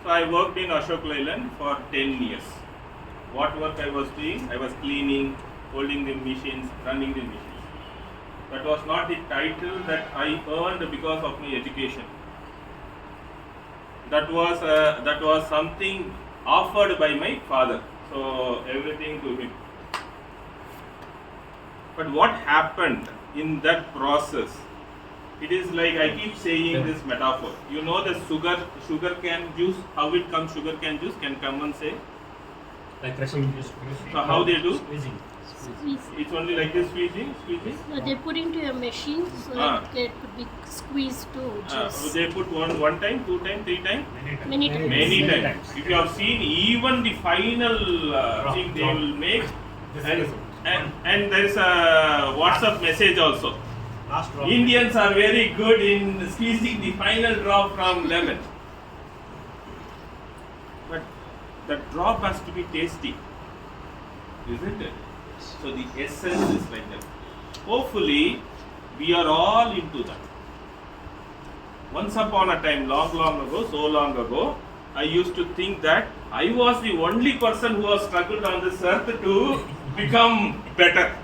So I worked in Ashok Leyland for 10 years. What work I was doing? I was cleaning, holding the machines, running the machines. That was not the title that I earned because of my education. That was something offered by my father. So everything to him. But what happened in that process? It is like I keep saying this metaphor. You know the sugar cane juice, how it comes sugar cane juice? Can come and say? Like crushing juice. So how they do? Squeezing. Squeeze. It's only like this squeezing. No, they put into a machine so that it could be squeezed to juice. They put one time, 2 times, 3 times? Many times. Many times. If you have seen even the final thing they will make, and there is a WhatsApp message also. Indians are very good in squeezing the final drop from lemon. But the drop has to be tasty, isn't it? So the essence is like that. Hopefully, we are all into that. Once upon a time, long ago, so long ago, I used to think that I was the only person who has struggled on this earth to become better.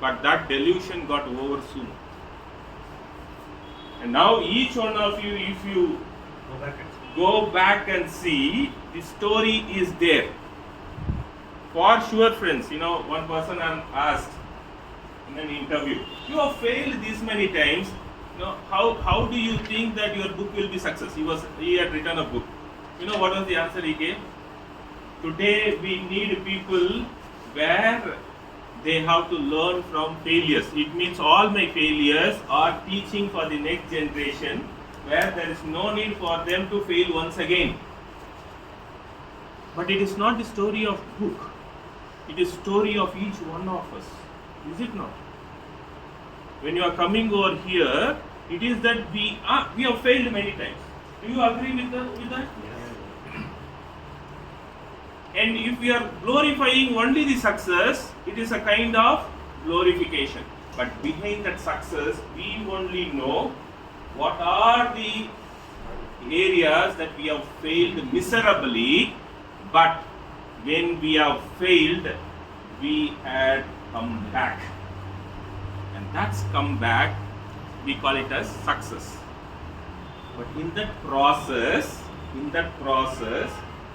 But that delusion got over soon. And now each one of you, if you go back and see, the story is there. For sure, friends, one person asked in an interview, you have failed this many times, how do you think that your book will be success? He had written a book. You know what was the answer he gave? Today we need people where they have to learn from failures. It means all my failures are teaching for the next generation, where there is no need for them to fail once again. But it is not the story of book. It is story of each one of us. Is it not? When you are coming over here, it is that we have failed many times. Do you agree with that? And if we are glorifying only the success, it is a kind of glorification. But behind that success, we only know what are the areas that we have failed miserably, but when we have failed, we had come back. And that's come back, we call it as success. But in that process,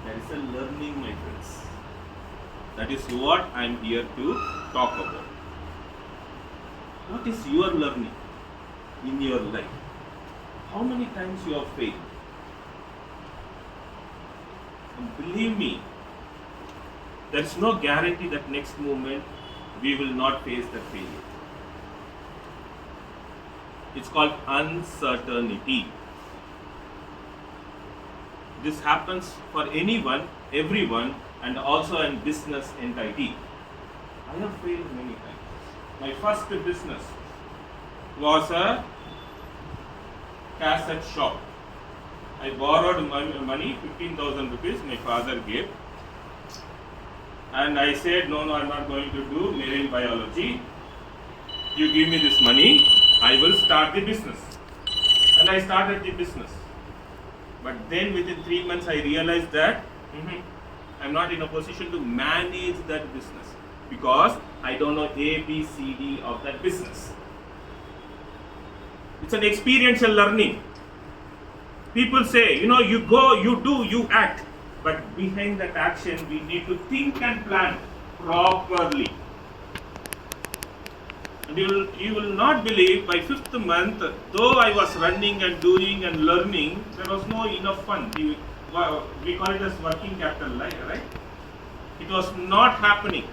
there is a learning, my friends. That is what I am here to talk about. What is your learning in your life? How many times you have failed? And believe me, there is no guarantee that next moment we will not face that failure. It's called uncertainty. This happens for anyone, everyone, and also in business entity. I have failed many times. My first business was a cassette shop. I borrowed money, 15,000 rupees, my father gave. And I said, no, I'm not going to do marine biology. You give me this money, I will start the business. And I started the business. But then within 3 months I realized that I'm not in a position to manage that business because I don't know A, B, C, D of that business. It's an experiential learning. People say, you go, you do, you act. But behind that action, we need to think and plan properly. And you will not believe, by 5th month, though I was running and doing and learning, there was no enough fun. We call it as working capital, right? It was not happening.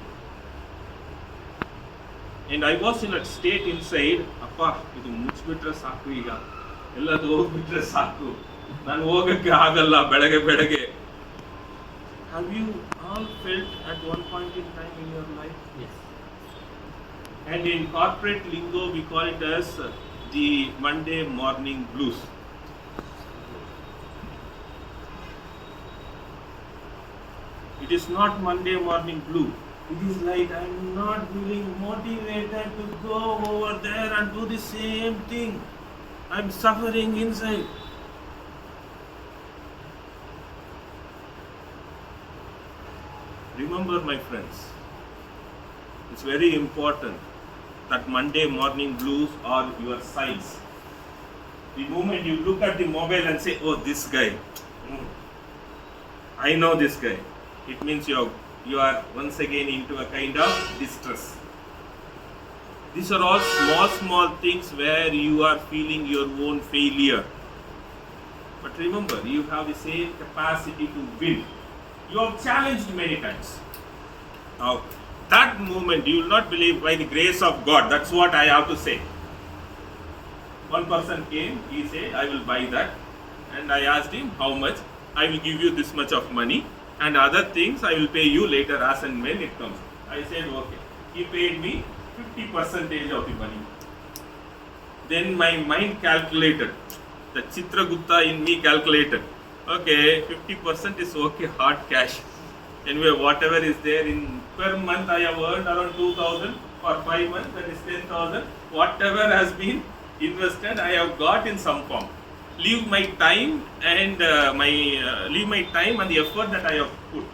And I was in a state inside, Appa, idu muchbitre saku iga. Elladu hogbitre saku. Nanu hogakke agalla bedage. Have you all felt at one point in time in your life? Yes. And in corporate lingo, we call it as the Monday morning blues. It is not Monday morning blue. It is like I'm not feeling motivated to go over there and do the same thing. I'm suffering inside. Remember, my friends, it's very important that Monday morning blues are your signs. The moment you look at the mobile and say, oh, this guy, I know this guy, it means you are once again into a kind of distress. These are all small things where you are feeling your own failure. But remember, you have the same capacity to win. You have challenged many times. Now, that moment, you will not believe, by the grace of God, that's what I have to say. One person came, he said, I will buy that. And I asked him, how much? I will give you this much of money. And other things, I will pay you later as and when it comes. I said, okay. He paid me 50% of the money. Then my mind calculated. The Chitragupta in me calculated. Okay, 50% is okay, hard cash. Anyway, whatever is there in per month, I have earned around 2,000. For 5 months, that is 10,000. Whatever has been invested, I have got in some form. Leave my time and the effort that I have put.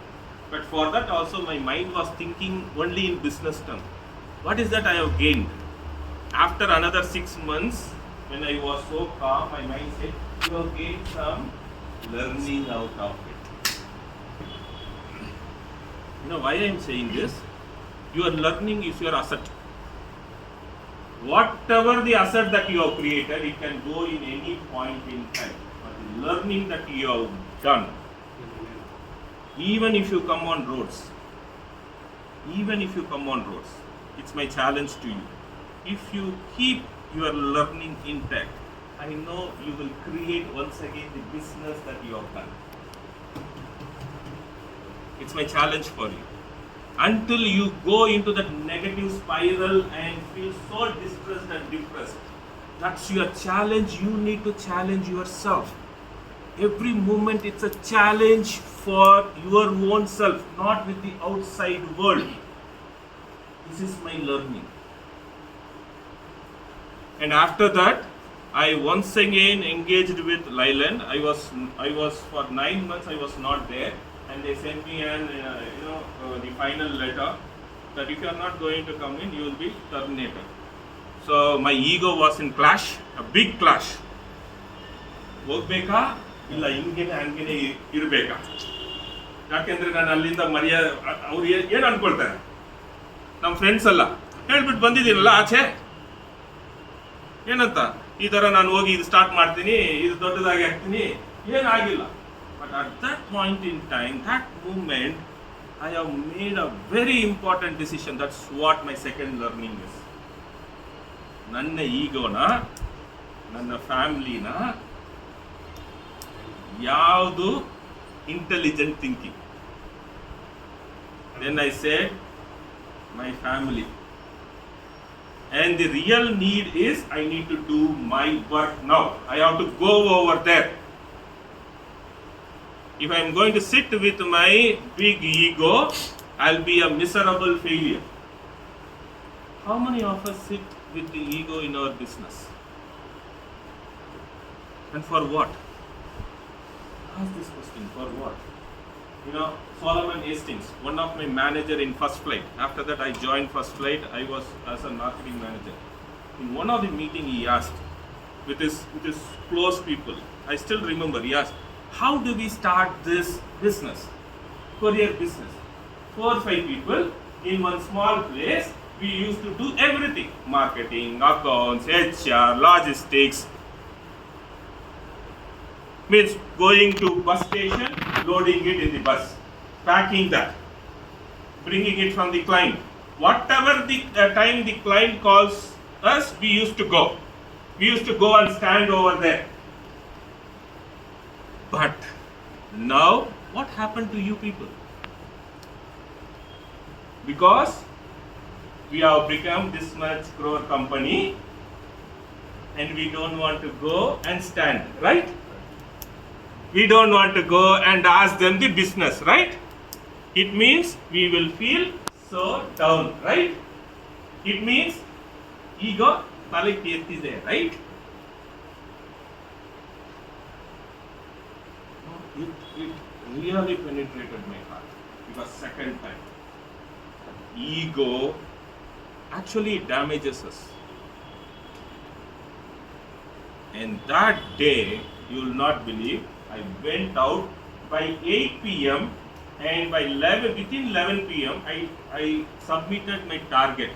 But for that also, my mind was thinking only in business terms. What is that I have gained? After another 6 months, when I was so calm, my mind said, you have gained some learning out of it. You know why I am saying this? Your learning is your asset. Whatever the asset that you have created, it can go in any point in time. But the learning that you have done, even if you come on roads, it's my challenge to you. If you keep your learning intact, I know you will create once again the business that you have done. It's my challenge for you. Until you go into that negative spiral and feel so distressed and depressed, that's your challenge. You need to challenge yourself. Every moment it's a challenge for your own self, not with the outside world. This is my learning. And after that, I once again engaged with Leyland. I was for 9 months I was not there, and they sent me the final letter that if you are not going to come in, you will be terminated. So my ego was in clash, a big clash. ಹೋಗ್ಬೇಕಾ ಇಲ್ಲ ಹಿಂಗೇನೆ ಹಂಗೇನೆ ಇರಬೇಕಾ? ಯಾಕೆಂದ್ರೆ ನಾನು ಅಲ್ಲಿಂದ ಮರ್ಯಾದೆ ಅವ್ರು ಏನು ಅನ್ಕೊಳ್ತಾರೆ, ನಮ್ಮ ಫ್ರೆಂಡ್ಸ್ ಅಲ್ಲ ಹೇಳ್ಬಿಟ್ಟು ಬಂದಿದ್ದೀನಲ್ಲ ಆಚೆ ಏನಂತ, ಈ ಥರ ನಾನು ಹೋಗಿ ಇದು ಸ್ಟಾರ್ಟ್ ಮಾಡ್ತೀನಿ, ಇದು ದೊಡ್ಡದಾಗಿ ಹಾಕ್ತೀನಿ, ಏನಾಗಿಲ್ಲ. But at that point in time, that moment, I have made a very important decision. That's what my second learning is. ನನ್ನ ಈಗೋನ, ನನ್ನ ಫ್ಯಾಮಿಲಿನ, ಯಾವುದು intelligent thinking. Then I said, my family. And the real need is I need to do my work now. I have to go over there. If I am going to sit with my big ego, I'll be a miserable failure. How many of us sit with the ego in our business? And for what? Ask this question, for what? You know, Solomon Hastings, one of my manager in First Flight. After that I joined First Flight. I was as a marketing manager. In one of the meeting he asked with his close people, I still remember, he asked, how do we start this business, courier business? 4 or 5 people in one small place. We used to do everything: marketing, accounts, HR, logistics. Means going to bus station, loading it in the bus, packing that, bringing it from the client. Whatever the time the client calls us, we used to go. We used to go and stand over there. But now, what happened to you people? Because we have become this much crore company, and we don't want to go and stand, right? We don't want to go and ask them the business, right? It means we will feel so down, right? It means ego talik there, right? It really penetrated my heart, because second time. Ego actually damages us. And that day, you will not believe, I went out by 8 p.m. and by within 11 p.m. I submitted my target.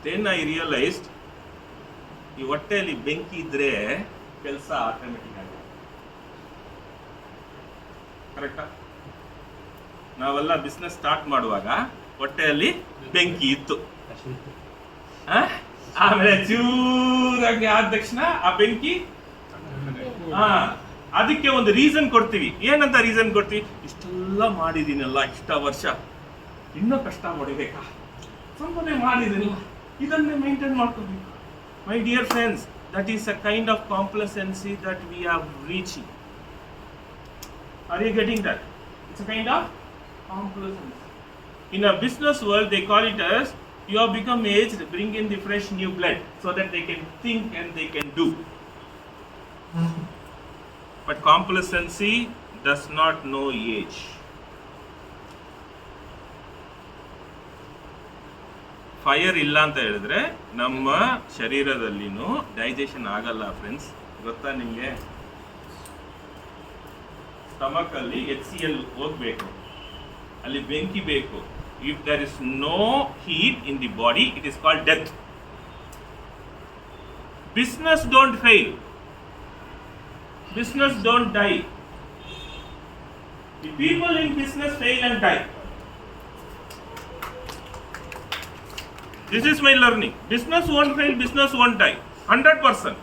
Then I realized, ಈ ಹೊಟ್ಟೆಯಲ್ಲಿ ಬೆಂಕಿ ಇದ್ರೆ ಕೆಲಸ automatic ಆಗುತ್ತೆ. ಕರೆಕ್ಟಾ? ನಾವೆಲ್ಲ business start ಮಾಡುವಾಗ ಹೊಟ್ಟೆಯಲ್ಲಿ ಬೆಂಕಿ ಇತ್ತು, ಆಮೇಲೆ ಚೂರಾಗಿ ಆದ ತಕ್ಷಣ ಆ ಬೆಂಕಿ ಅದಕ್ಕೆ ಒಂದು ರೀಸನ್ ಕೊಡ್ತೀವಿ. ಏನಂತ ರೀಸನ್ ಕೊಡ್ತೀವಿ? ಇಷ್ಟೆಲ್ಲ ಮಾಡಿದೀನಲ್ಲ, ಇಷ್ಟ ವರ್ಷ ಇನ್ನೂ ಕಷ್ಟ ಮಾಡಬೇಕಾ, ಸಂಪಾದನೆ ಮಾಡಿದಿಲ್ಲ, ಇದನ್ನೇ ಮೇಂಟೈನ್ ಮಾಡ್ಕೋಬೇಕು. My dear friends, that is a kind of complacency that we are reaching. Are you getting that? It's a kind of complacency. In a business world, they call it as you have become aged, bring in the fresh new blood so that they can think and they can do. But complacency does not know age. Fire ಇಲ್ಲ ಅಂತ ಹೇಳಿದ್ರೆ ನಮ್ಮ ಶರೀರದಲ್ಲಿನೂ digestion ಆಗಲ್ಲ friends. ಗೊತ್ತಾ ನಿಮಗೆ? Stomach ಅಲ್ಲಿ HCl ಹೋಗ್ಬೇಕು, ಅಲ್ಲಿ ಬೆಂಕಿ ಬೇಕು. If there is no heat in the body, it is called death. Business don't fail, business don't die. The people in business fail and die. This is my learning. Business won't fail, business won't die. 100%.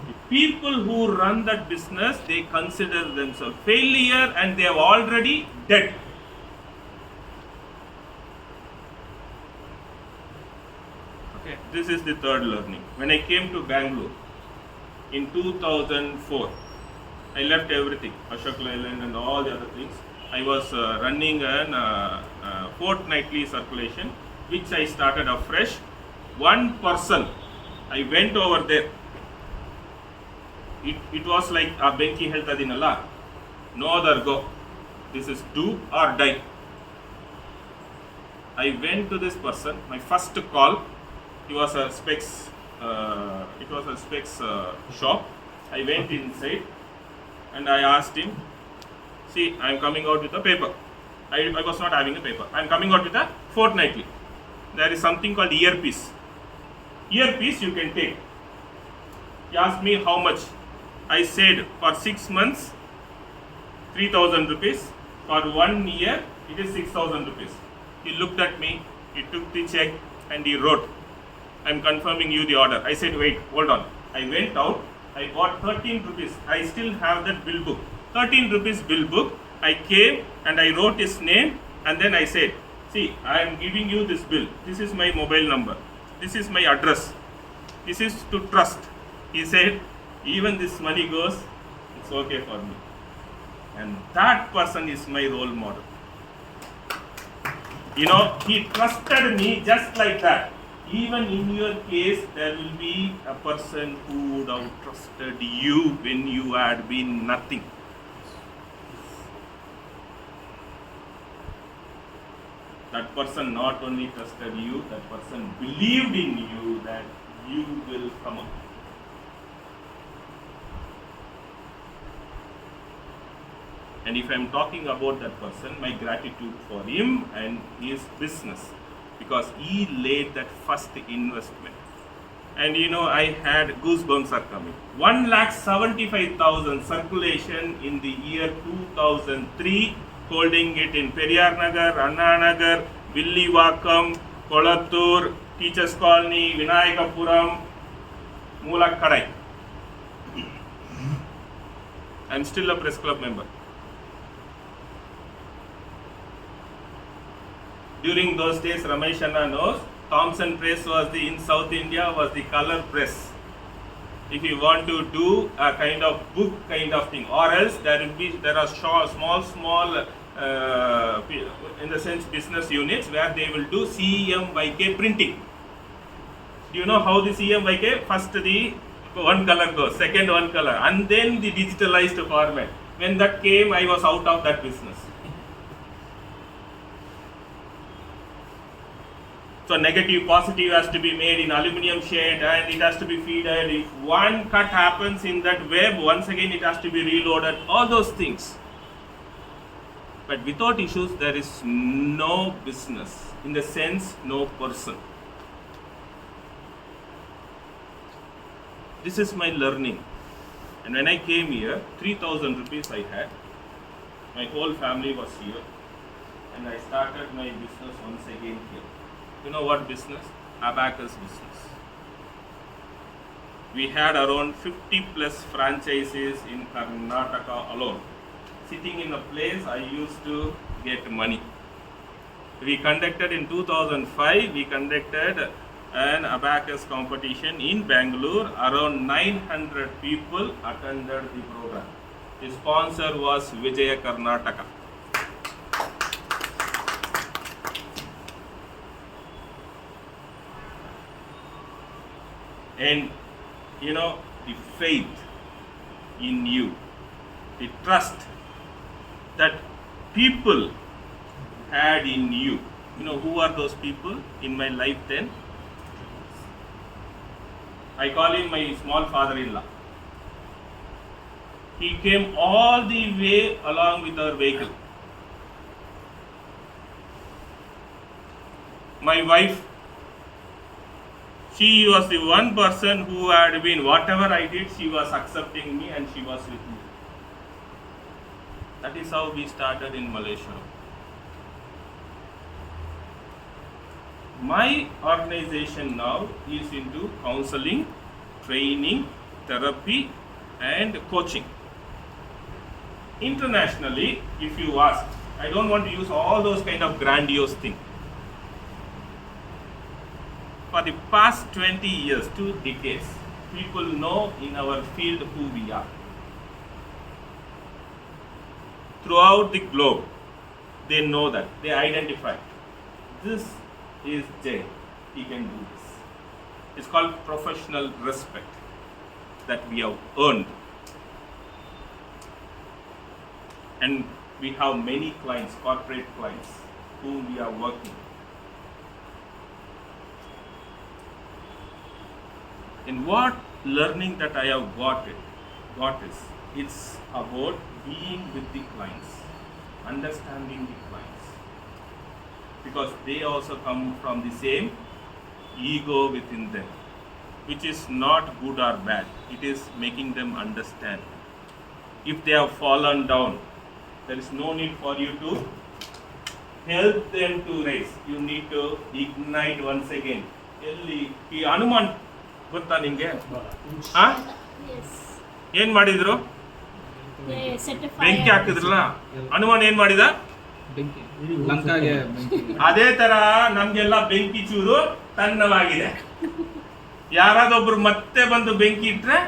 The people who run that business, they consider themselves failure and they are already dead. Okay, this is the third learning. When I came to Bangalore in 2004, I left everything, Ashok Leyland and all the other things. I was running a fortnightly circulation, which I started afresh. One person, I went over there. It was like a benki heltadinalla, no other go. This is do or die. I went to this person. My first call, he was a specs. It was a specs shop. I went inside and I asked him, see, I am coming out with a paper. I was not having a paper. I am coming out with a fortnightly. There is something called earpiece. Earpiece you can take. He asked me how much. I said for 6 months 3,000 rupees. For 1 year it is 6,000 rupees. He looked at me, he took the check and he wrote, I am confirming you the order. I said wait, hold on. I went out, I bought 13 rupees. I still have that bill book. 13 rupees bill book. I came and I wrote his name and then I said, see, I am giving you this bill. This is my mobile number. This is my address. This is to trust. He said, even this money goes, it's okay for me. And that person is my role model. You know, he trusted me just like that. Even in your case, there will be a person who would have trusted you when you had been nothing. That person not only trusted you, that person believed in you that you will come up. And if I am talking about that person, my gratitude for him and his business, because he laid that first investment. And you know, I had goosebumps are coming. 1,75,000 circulation in the year 2003. Holding it in Periyar Nagar, Anna Nagar, Villivakkam, Kolattur, Teachers Colony, Vinayakapuram, Moolakkadai. I am still a press club member. During those days, Ramesh Anna knows, Thomson Press was in South India was the color press. If you want to do a kind of book kind of thing, or else there are small in the sense business units where they will do CMYK printing. Do you know how the CMYK? First the one color goes, second one color, and then the digitalized format. When that came, I was out of that business. So negative, positive has to be made in aluminum sheet and it has to be fed. If one cut happens in that web, once again it has to be reloaded. All those things. But without issues, there is no business. In the sense, no person. This is my learning. And when I came here, 3,000 rupees I had. My whole family was here. And I started my business once again here. You know what business? Abacus business. We had around 50 plus franchises in Karnataka alone. Sitting in a place I used to get money. We conducted in 2005, we conducted an abacus competition in Bangalore. Around 900 people attended the program. The sponsor was Vijaya Karnataka. And you know, the faith in you, the trust that people had in you. You know, who are those people in my life then? I call him my small father-in-law. He came all the way along with our vehicle. My wife, she was the one person who had been, whatever I did, she was accepting me and she was with me. That is how we started in Malaysia. My organization now is into counseling, training, therapy and coaching. Internationally, if you ask, I don't want to use all those kind of grandiose things. For the past 20 years, 2 decades, people know in our field who we are. Throughout the globe, they know that, they identify. This is Jay, he can do this. It's called professional respect that we have earned. And we have many clients, corporate clients, whom we are working. And what learning that I have got is, it's about being with the clients, understanding the clients. Because they also come from the same ego within them, which is not good or bad. It is making them understand. If they have fallen down, there is no need for you to help them to raise. You need to ignite once again. ಈ ಹನುಮಾನ್ ಗೊತ್ತಾ ನಿಂಗೆ? Yes. ಏನ್ ಮಾಡಿದ್ರು? They set a fire. ಬೆಂಕಿ ಹಾಕಿದ್ರಲ್ಲ, ಹನುಮಾನ್ ಏನ್ ಮಾಡಿದ? ಲಂಕಾಗೆ ಅದೇ ತರ ನಮ್ಗೆಲ್ಲ ಬೆಂಕಿ ಚೂರು ತಣ್ಣವಾಗಿದೆ. ಯಾರಾದೊಬ್ರು ಮತ್ತೆ ಬಂದು ಬೆಂಕಿ ಇಟ್ರೆ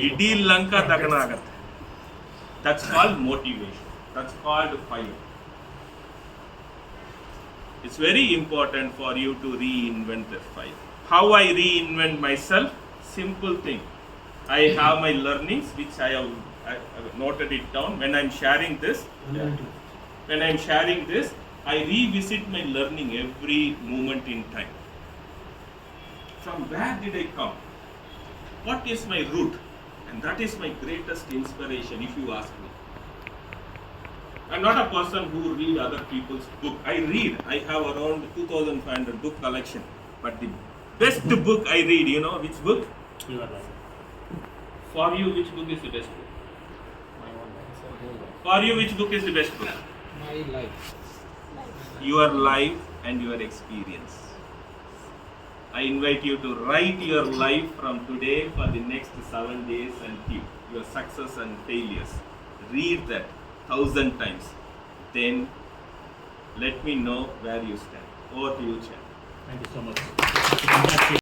ಇಡೀ ಲಂಕಾ ದಹನ ಆಗತ್ತೆ. That's called motivation. That's called fire. It's very important for you to reinvent that fire. How I reinvent myself? Simple thing. I have my learnings which I have noted it down. When I'm sharing this, I revisit my learning every moment in time. From where did I come? What is my root? And that is my greatest inspiration, if you ask me. I'm not a person who read other people's book. I read. I have around 2,500 book collection. But the best book I read, you know which book? Your life. For you, which book is the best book? My own life. For you, which book is the best book? My life. Your life and your experience. I invite you to write your life from today for the next 7 days and keep your success and failures. Read that 1,000 times. Then let me know where you stand. Over to you, Chair. Thank you so much.